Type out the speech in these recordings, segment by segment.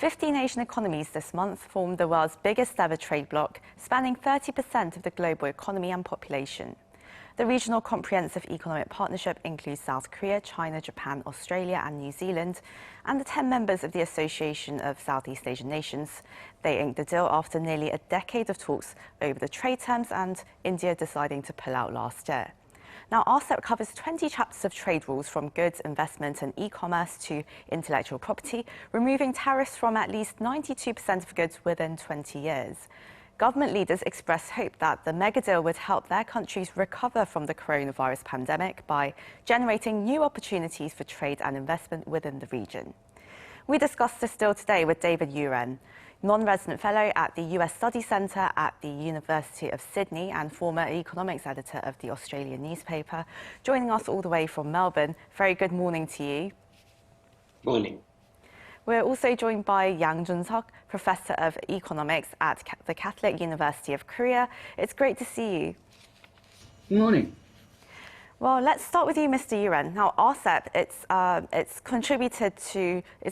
15 Asian economies this month formed the world's biggest ever trade bloc, spanning 30% of the global economy and population. The Regional Comprehensive Economic Partnership includes South Korea, China, Japan, Australia and New Zealand, and the 10 members of the Association of Southeast Asian Nations. They inked the deal after nearly a decade of talks over the trade terms and India deciding to pull out last year. Now, RCEP covers 20 chapters of trade rules from goods, investment and e-commerce to intellectual property, removing tariffs from at least 92% of goods within 20 years. Government leaders expressed hope that the megadeal would help their countries recover from the coronavirus pandemic by generating new opportunities for trade and investment within the region. We discussed this deal today with David Arirang, non-resident fellow at the US Studies Centre at the University of Sydney and former economics editor of the Australian newspaper, joining us all the way from Melbourne. Very good morning to you. Morning. We're also joined by Yang Jun-seok, Professor of Economics at the Catholic University of Korea. It's great to see you. Good morning. Well, let's start with you, Mr. Arirang. Now, RCEP, it's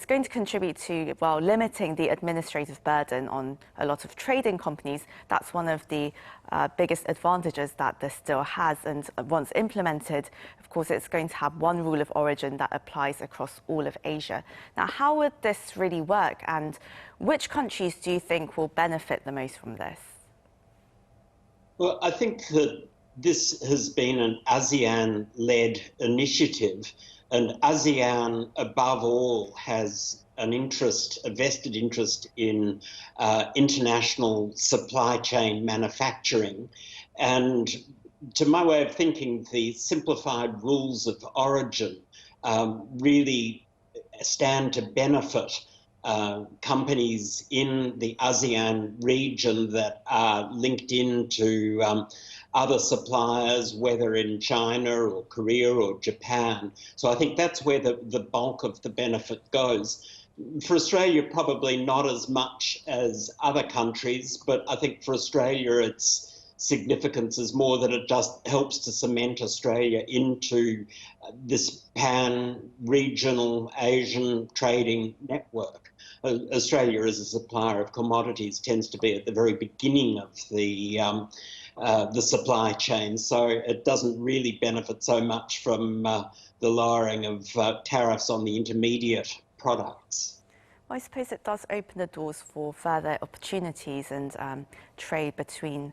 going to contribute to, well, limiting the administrative burden on a lot of trading companies. That's one of the biggest advantages that this deal has. And once implemented, of course, it's going to have one rule of origin that applies across all of Asia. Now, how would this really work? And which countries do you think will benefit the most from this? Well, I think that this has been an ASEAN-led initiative, and ASEAN, above all, has a vested interest in international supply chain manufacturing. And to my way of thinking, the simplified rules of origin really stand to benefit companies in the ASEAN region that are linked into other suppliers, whether in China or Korea or Japan. So I think that's where the bulk of the benefit goes. For Australia, probably not as much as other countries, but I think for Australia, its significance is more that it just helps to cement Australia into this pan-regional Asian trading network. Australia, as a supplier of commodities, tends to be at the very beginning of the supply chain, so it doesn't really benefit so much from the lowering of tariffs on the intermediate products. Well, I suppose it does open the doors for further opportunities and trade between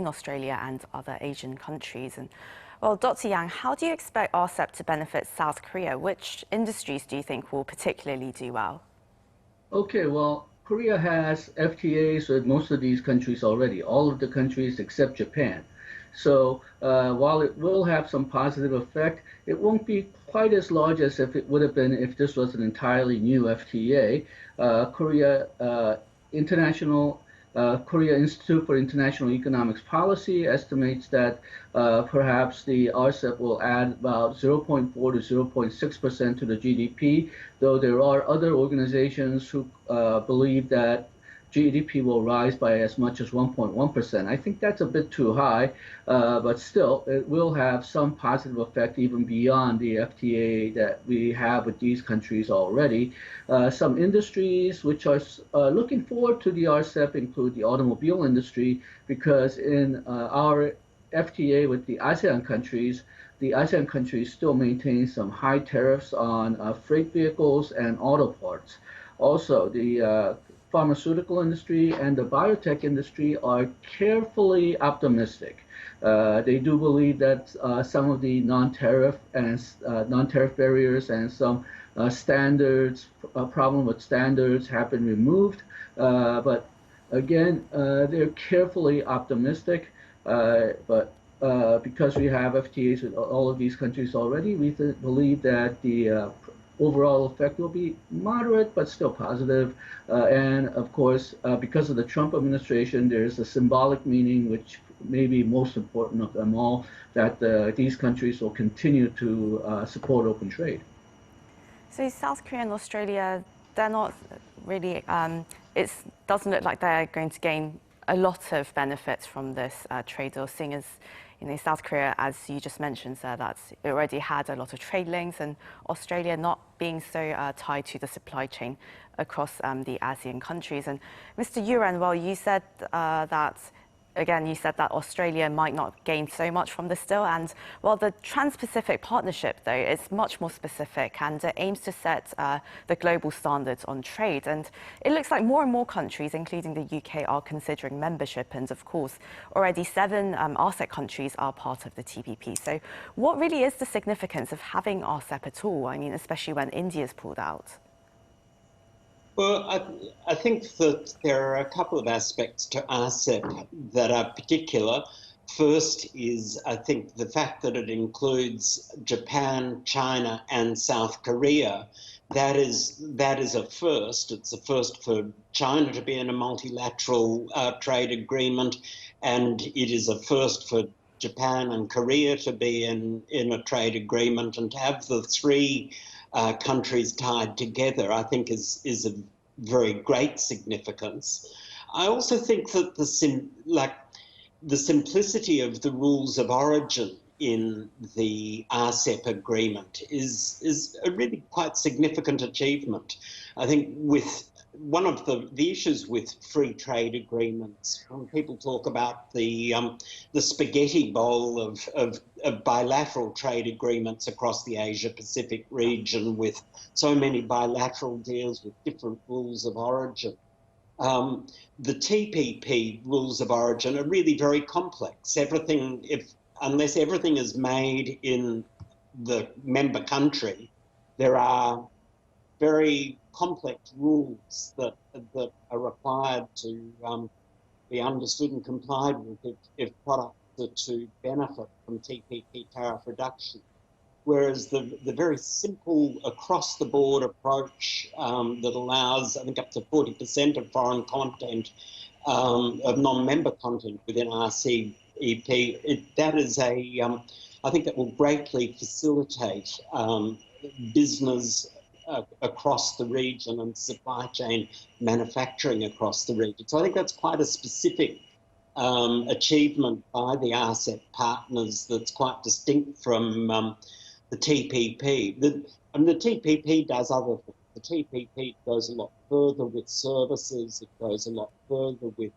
Australia and other Asian countries. And well, Dr. Yang, how do you expect RCEP to benefit South Korea? Which industries do you think will particularly do well? Okay, well, Korea has FTAs with most of these countries already, all of the countries except Japan. So while it will have some positive effect, it won't be quite as large as if it would have been if this was an entirely new FTA. Korea Institute for International Economics Policy estimates that perhaps the RCEP will add about 0.4 to 0.6% to the GDP, though there are other organizations who believe that GDP will rise by as much as 1.1%. I think that's a bit too high, but still, it will have some positive effect even beyond the FTA that we have with these countries already. Some industries which are looking forward to the RCEP include the automobile industry, because in our FTA with the ASEAN countries still maintain some high tariffs on freight vehicles and auto parts. Also, the pharmaceutical industry and the biotech industry are carefully optimistic. They do believe that some of the non-tariff barriers and some problem with standards have been removed. But again, they're carefully optimistic. But because we have FTAs with all of these countries already, we believe that the overall effect will be moderate, but still positive. And of course, because of the Trump administration, there's a symbolic meaning, which may be most important of them all, that these countries will continue to support open trade. So South Korea and Australia, they're not really, it doesn't look like they're going to gain a lot of benefits from this trade deal, seeing as South Korea, as you just mentioned, sir, that's already had a lot of trade links, and Australia not being so tied to the supply chain across the ASEAN countries. And Mr. Yuran, well, you said that. Again, you said that Australia might not gain so much from this deal. And while the Trans-Pacific Partnership, though, is much more specific and aims to set the global standards on trade. And it looks like more and more countries, including the UK, are considering membership. And of course, already 7 RCEP countries are part of the TPP. So what really is the significance of having RCEP at all? I mean, especially when India's pulled out. Well, I think that there are a couple of aspects to RCEP that are particular. First is, I think, the fact that it includes Japan, China, and South Korea. That is a first. It's a first for China to be in a multilateral trade agreement, and it is a first for Japan and Korea to be in a trade agreement, and to have the 3 countries tied together, I think is of very great significance. I also think that the simplicity of the rules of origin in the RCEP agreement is a really quite significant achievement. I think with one of the issues with free trade agreements, when people talk about the spaghetti bowl of bilateral trade agreements across the Asia-Pacific region, with so many bilateral deals with different rules of origin, the TPP rules of origin are really very complex. Unless everything is made in the member country, there are very complex rules that are required to be understood and complied with if products are to benefit from TPP tariff reduction. Whereas the very simple across-the-board approach that allows, I think, up to 40% of foreign content, of non-member content within RCEP, I think that will greatly facilitate business across the region and supply chain manufacturing across the region. So I think that's quite a specific achievement by the RCEP partners that's quite distinct from the TPP. The TPP does other things. The TPP goes a lot further with services. It goes a lot further with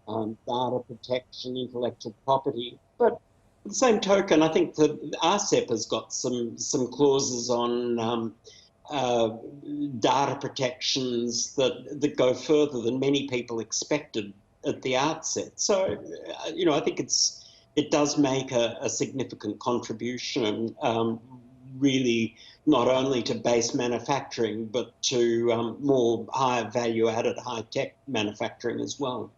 data protection, intellectual property. But at the same token, I think the RCEP has got some clauses on data protections that go further than many people expected at the outset. So, I think it does make a significant contribution, really not only to base manufacturing, but to more higher value-added, high-tech manufacturing as well.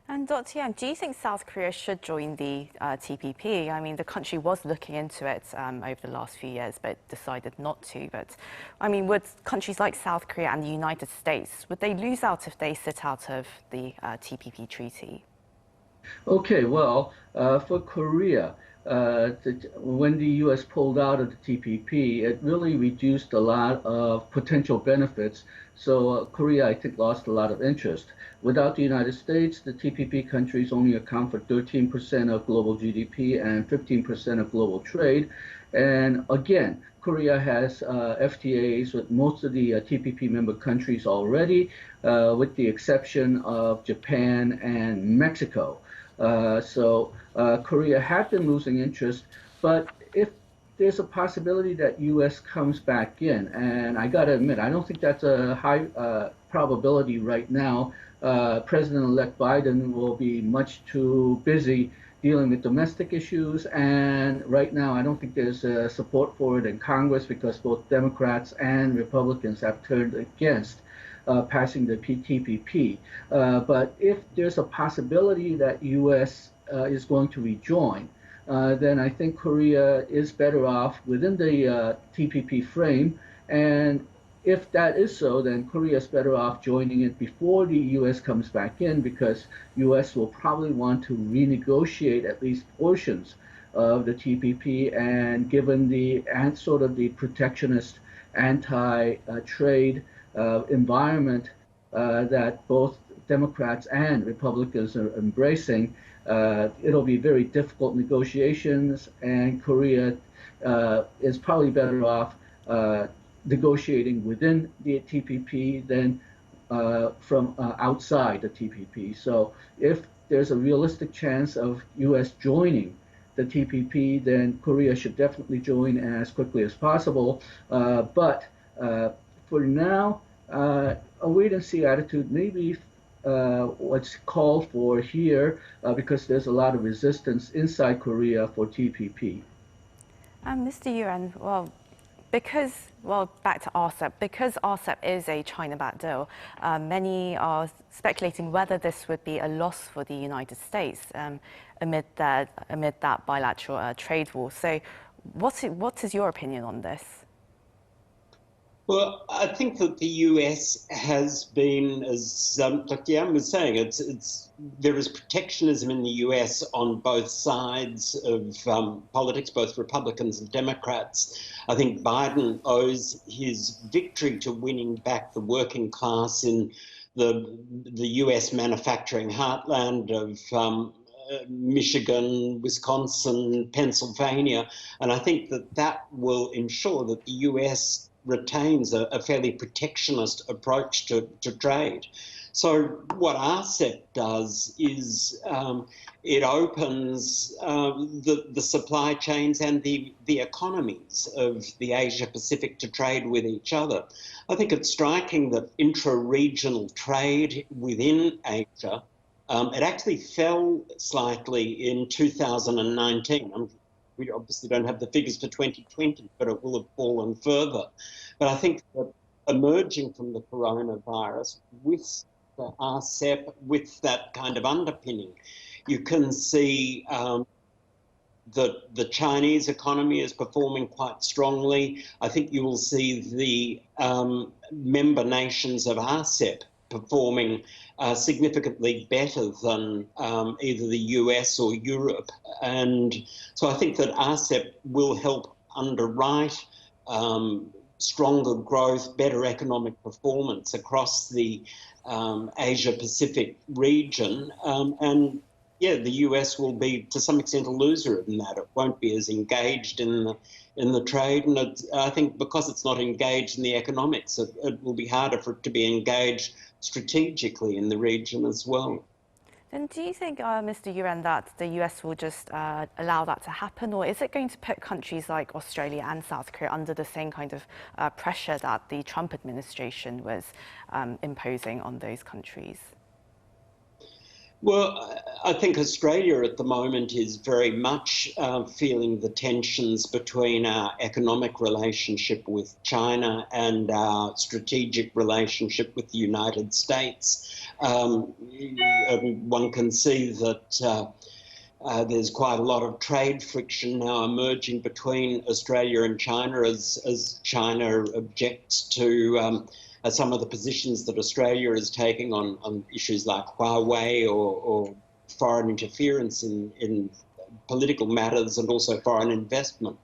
And Dr. Yang, do you think South Korea should join the TPP? I mean, the country was looking into it over the last few years, but decided not to. But, I mean, would countries like South Korea and the United States, would they lose out if they sit out of the TPP treaty? Okay, well, for Korea, when the U.S. pulled out of the TPP, it really reduced a lot of potential benefits. So Korea, I think, lost a lot of interest. Without the United States, the TPP countries only account for 13% of global GDP and 15% of global trade. And again, Korea has FTAs with most of the TPP member countries already, with the exception of Japan and Mexico. So Korea had been losing interest, but if there's a possibility that U.S. comes back in, and I got to admit, I don't think that's a high probability right now. President-elect Biden will be much too busy dealing with domestic issues, and right now I don't think there's support for it in Congress because both Democrats and Republicans have turned against passing the TPP. But if there's a possibility that U.S. Is going to rejoin, then I think Korea is better off within the TPP frame. And if that is so, then Korea is better off joining it before the U.S. comes back in, because U.S. will probably want to renegotiate at least portions of the TPP. And given the sort of the protectionist anti-trade environment that both Democrats and Republicans are embracing, it'll be very difficult negotiations, and Korea is probably better off negotiating within the TPP than from outside the TPP. So if there's a realistic chance of U.S. joining the TPP, then Korea should definitely join as quickly as possible. But for now, a wait-and-see attitude may be what's called for here because there's a lot of resistance inside Korea for TPP. Mr. Yuan, back to RCEP, because RCEP is a China-backed deal, many are speculating whether this would be a loss for the United States amid that bilateral trade war. So what is your opinion on this? Well, I think that the US has been, as Dr. Yan was saying, there is protectionism in the US on both sides of politics, both Republicans and Democrats. I think Biden owes his victory to winning back the working class in the US manufacturing heartland of Michigan, Wisconsin, Pennsylvania, and I think that will ensure that the US retains a fairly protectionist approach to trade. So what RCEP does is it opens the supply chains and the economies of the Asia-Pacific to trade with each other. I think it's striking that intra-regional trade within Asia, it actually fell slightly in 2019. We obviously don't have the figures for 2020, but it will have fallen further. But I think that emerging from the coronavirus with the RCEP, with that kind of underpinning, you can see that the Chinese economy is performing quite strongly. I think you will see the member nations of RCEP performing significantly better than either the US or Europe. And so I think that RCEP will help underwrite stronger growth, better economic performance across the Asia-Pacific region. And yeah, the US will be to some extent a loser in that. It won't be as engaged in the trade, and I think because it's not engaged in the economics, it will be harder for it to be engaged strategically in the region as well. And do you think, Mr. Yuan, that the US will just allow that to happen, or is it going to put countries like Australia and South Korea under the same kind of pressure that the Trump administration was imposing on those countries? Well, I think Australia at the moment is very much feeling the tensions between our economic relationship with China and our strategic relationship with the United States. One can see that there's quite a lot of trade friction now emerging between Australia and China as China objects to some of the positions that Australia is taking on issues like Huawei or foreign interference in political matters and also foreign investment.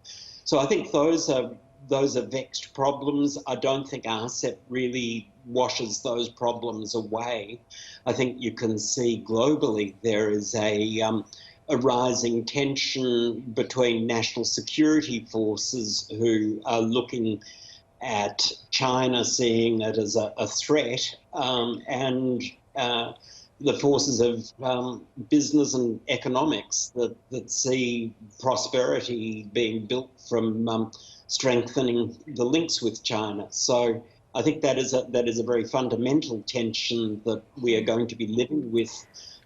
So I think those are vexed problems. I don't think RCEP really washes those problems away. I think you can see globally there is a rising tension between national security forces who are looking at China seeing it as a threat, and the forces of business and economics that see prosperity being built from strengthening the links with China. So I think that is a very fundamental tension that we are going to be living with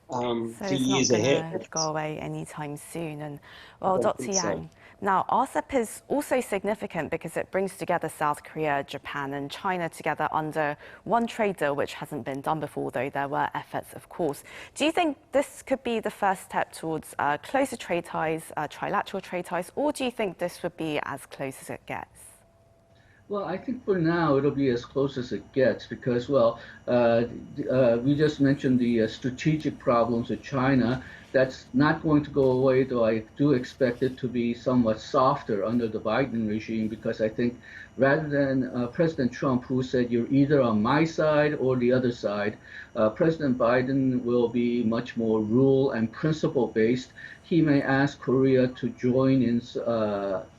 for years ahead. So it's not going to go away anytime soon. And well, Dr. Yang, now RCEP is also significant because it brings together South Korea, Japan and China together under one trade deal, which hasn't been done before, though there were efforts, of course. Do you think this could be the first step towards closer trade ties, trilateral trade ties, or do you think this would be as close as it gets? Well, I think for now it'll be as close as it gets because, well, we just mentioned the strategic problems with China. That's not going to go away, though I do expect it to be somewhat softer under the Biden regime because I think rather than President Trump, who said you're either on my side or the other side, President Biden will be much more rule and principle based. He may ask Korea to join in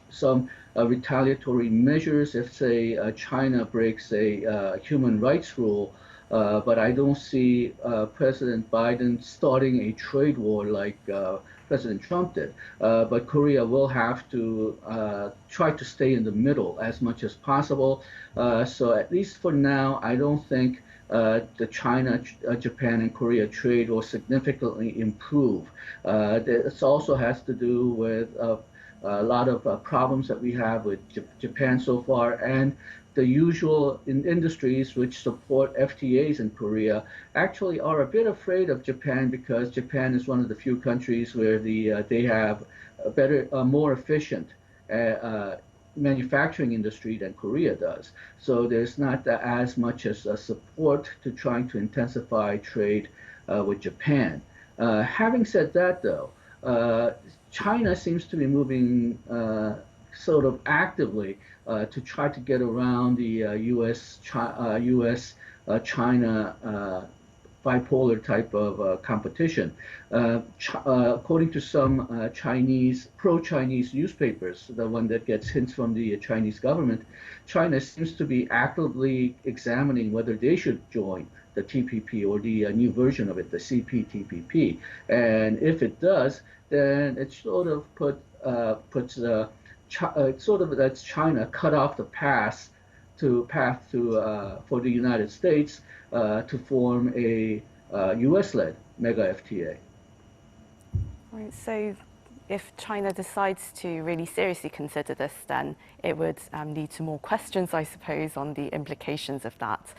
some retaliatory measures if, say, China breaks a human rights rule. But I don't see President Biden starting a trade war like President Trump did. But Korea will have to try to stay in the middle as much as possible. So at least for now, I don't think the China, Japan, and Korea trade will significantly improve. This also has to do with a lot of problems that we have with Japan so far, and the usual industries which support FTAs in Korea actually are a bit afraid of Japan because Japan is one of the few countries where they have a better, more efficient manufacturing industry than Korea does. So there's not as much as a support to trying to intensify trade with Japan. Having said that, though, China seems to be moving sort of actively to try to get around the US-China bipolar type of competition. According to some pro-Chinese newspapers, the one that gets hints from the Chinese government, China seems to be actively examining whether they should join the TPP or the new version of it, the CPTPP. And if it does, then it sort of puts sort of lets China cut off the path for the United States to form a U.S.-led mega FTA. Right, so if China decides to really seriously consider this, then it would lead to more questions, I suppose, on the implications of that.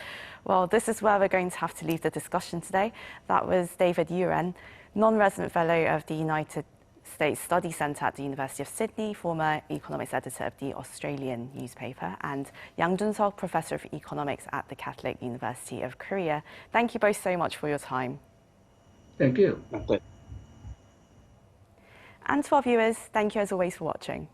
Well, this is where we're going to have to leave the discussion today. That was David Yuren, non-resident fellow of the United States Study Centre at the University of Sydney, former economics editor of the Australian newspaper, and Yang Jun-seok, professor of economics at the Catholic University of Korea. Thank you both so much for your time. Thank you. And to our viewers, thank you as always for watching.